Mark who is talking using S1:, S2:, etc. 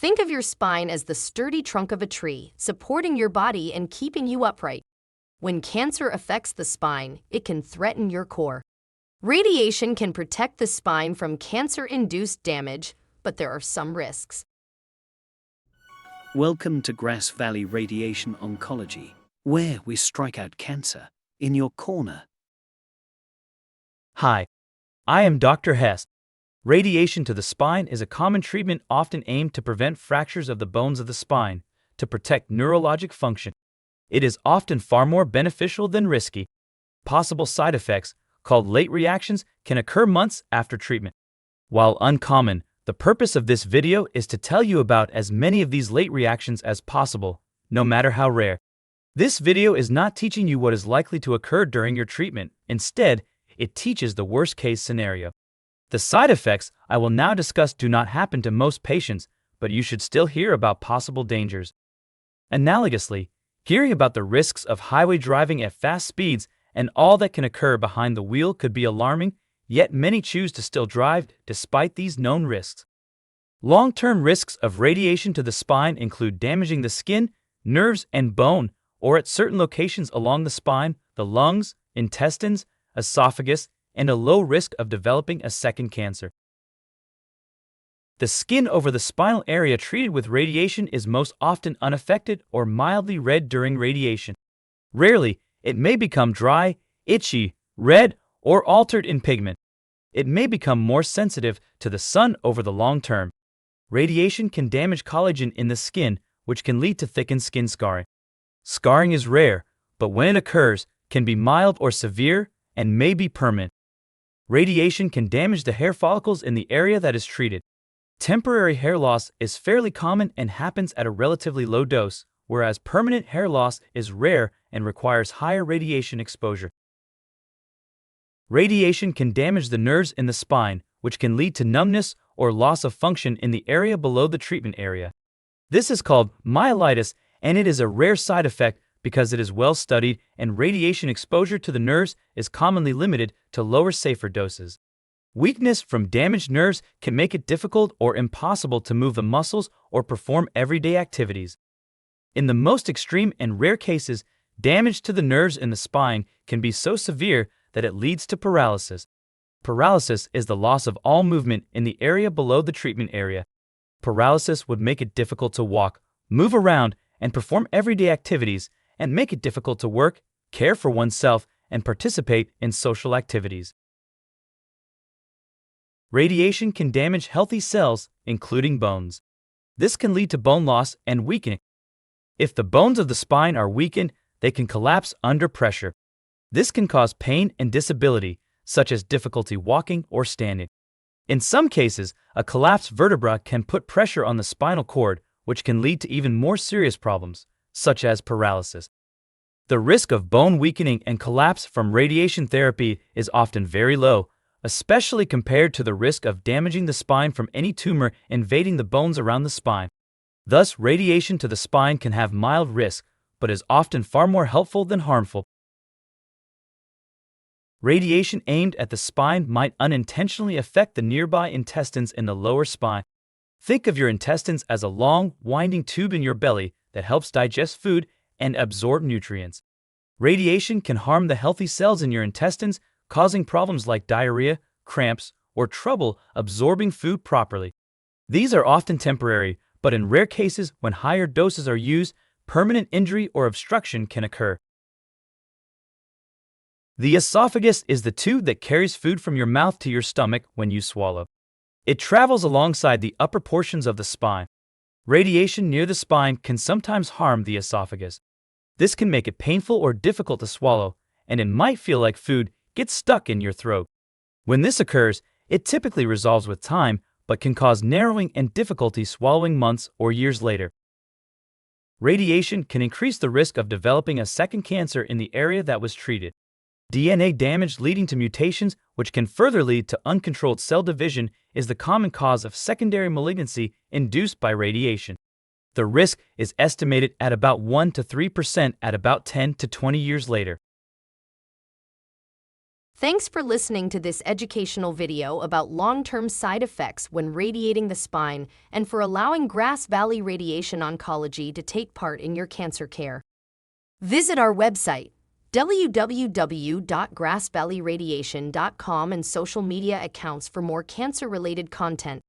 S1: Think of your spine as the sturdy trunk of a tree, supporting your body and keeping you upright. When cancer affects the spine, it can threaten your core. Radiation can protect the spine from cancer-induced damage, but there are some risks.
S2: Welcome to Grass Valley Radiation Oncology, where we strike out cancer in your corner.
S3: Hi, I am Dr. Hess. Radiation to the spine is a common treatment often aimed to prevent fractures of the bones of the spine, to protect neurologic function. It is often far more beneficial than risky. Possible side effects, called late reactions, can occur months after treatment. While uncommon, the purpose of this video is to tell you about as many of these late reactions as possible, no matter how rare. This video is not teaching you what is likely to occur during your treatment. Instead, it teaches the worst-case scenario. The side effects I will now discuss do not happen to most patients, but you should still hear about possible dangers. Analogously, hearing about the risks of highway driving at fast speeds and all that can occur behind the wheel could be alarming, yet many choose to still drive despite these known risks. Long-term risks of radiation to the spine include damaging the skin, nerves, and bone, or at certain locations along the spine, the lungs, intestines, esophagus, and a low risk of developing a second cancer. The skin over the spinal area treated with radiation is most often unaffected or mildly red during radiation. Rarely, it may become dry, itchy, red, or altered in pigment. It may become more sensitive to the sun over the long term. Radiation can damage collagen in the skin, which can lead to thickened skin scarring. Scarring is rare, but when it occurs, can be mild or severe and may be permanent. Radiation can damage the hair follicles in the area that is treated. Temporary hair loss is fairly common and happens at a relatively low dose, whereas permanent hair loss is rare and requires higher radiation exposure. Radiation can damage the nerves in the spine, which can lead to numbness or loss of function in the area below the treatment area. This is called myelitis, and it is a rare side effect because it is well studied and radiation exposure to the nerves is commonly limited to lower, safer doses. Weakness from damaged nerves can make it difficult or impossible to move the muscles or perform everyday activities. In the most extreme and rare cases, damage to the nerves in the spine can be so severe that it leads to paralysis. Paralysis is the loss of all movement in the area below the treatment area. Paralysis would make it difficult to walk, move around, and perform everyday activities, and make it difficult to work, care for oneself, and participate in social activities. Radiation can damage healthy cells, including bones. This can lead to bone loss and weakening. If the bones of the spine are weakened, they can collapse under pressure. This can cause pain and disability, such as difficulty walking or standing. In some cases, a collapsed vertebra can put pressure on the spinal cord, which can lead to even more serious problems, such as paralysis. The risk of bone weakening and collapse from radiation therapy is often very low, especially compared to the risk of damaging the spine from any tumor invading the bones around the spine. Thus, radiation to the spine can have mild risk, but is often far more helpful than harmful. Radiation aimed at the spine might unintentionally affect the nearby intestines in the lower spine. Think of your intestines as a long, winding tube in your belly that helps digest food and absorb nutrients. Radiation can harm the healthy cells in your intestines, causing problems like diarrhea, cramps, or trouble absorbing food properly. These are often temporary, but in rare cases when higher doses are used, permanent injury or obstruction can occur. The esophagus is the tube that carries food from your mouth to your stomach when you swallow. It travels alongside the upper portions of the spine. Radiation near the spine can sometimes harm the esophagus. This can make it painful or difficult to swallow, and it might feel like food gets stuck in your throat. When this occurs, it typically resolves with time, but can cause narrowing and difficulty swallowing months or years later. Radiation can increase the risk of developing a second cancer in the area that was treated. DNA damage leading to mutations, which can further lead to uncontrolled cell division, is the common cause of secondary malignancy induced by radiation. The risk is estimated at about 1 to 3% at about 10 to 20 years later.
S1: Thanks for listening to this educational video about long-term side effects when radiating the spine and for allowing Grass Valley Radiation Oncology to take part in your cancer care. Visit our website, www.grassvalleyradiation.com, and social media accounts for more cancer-related content.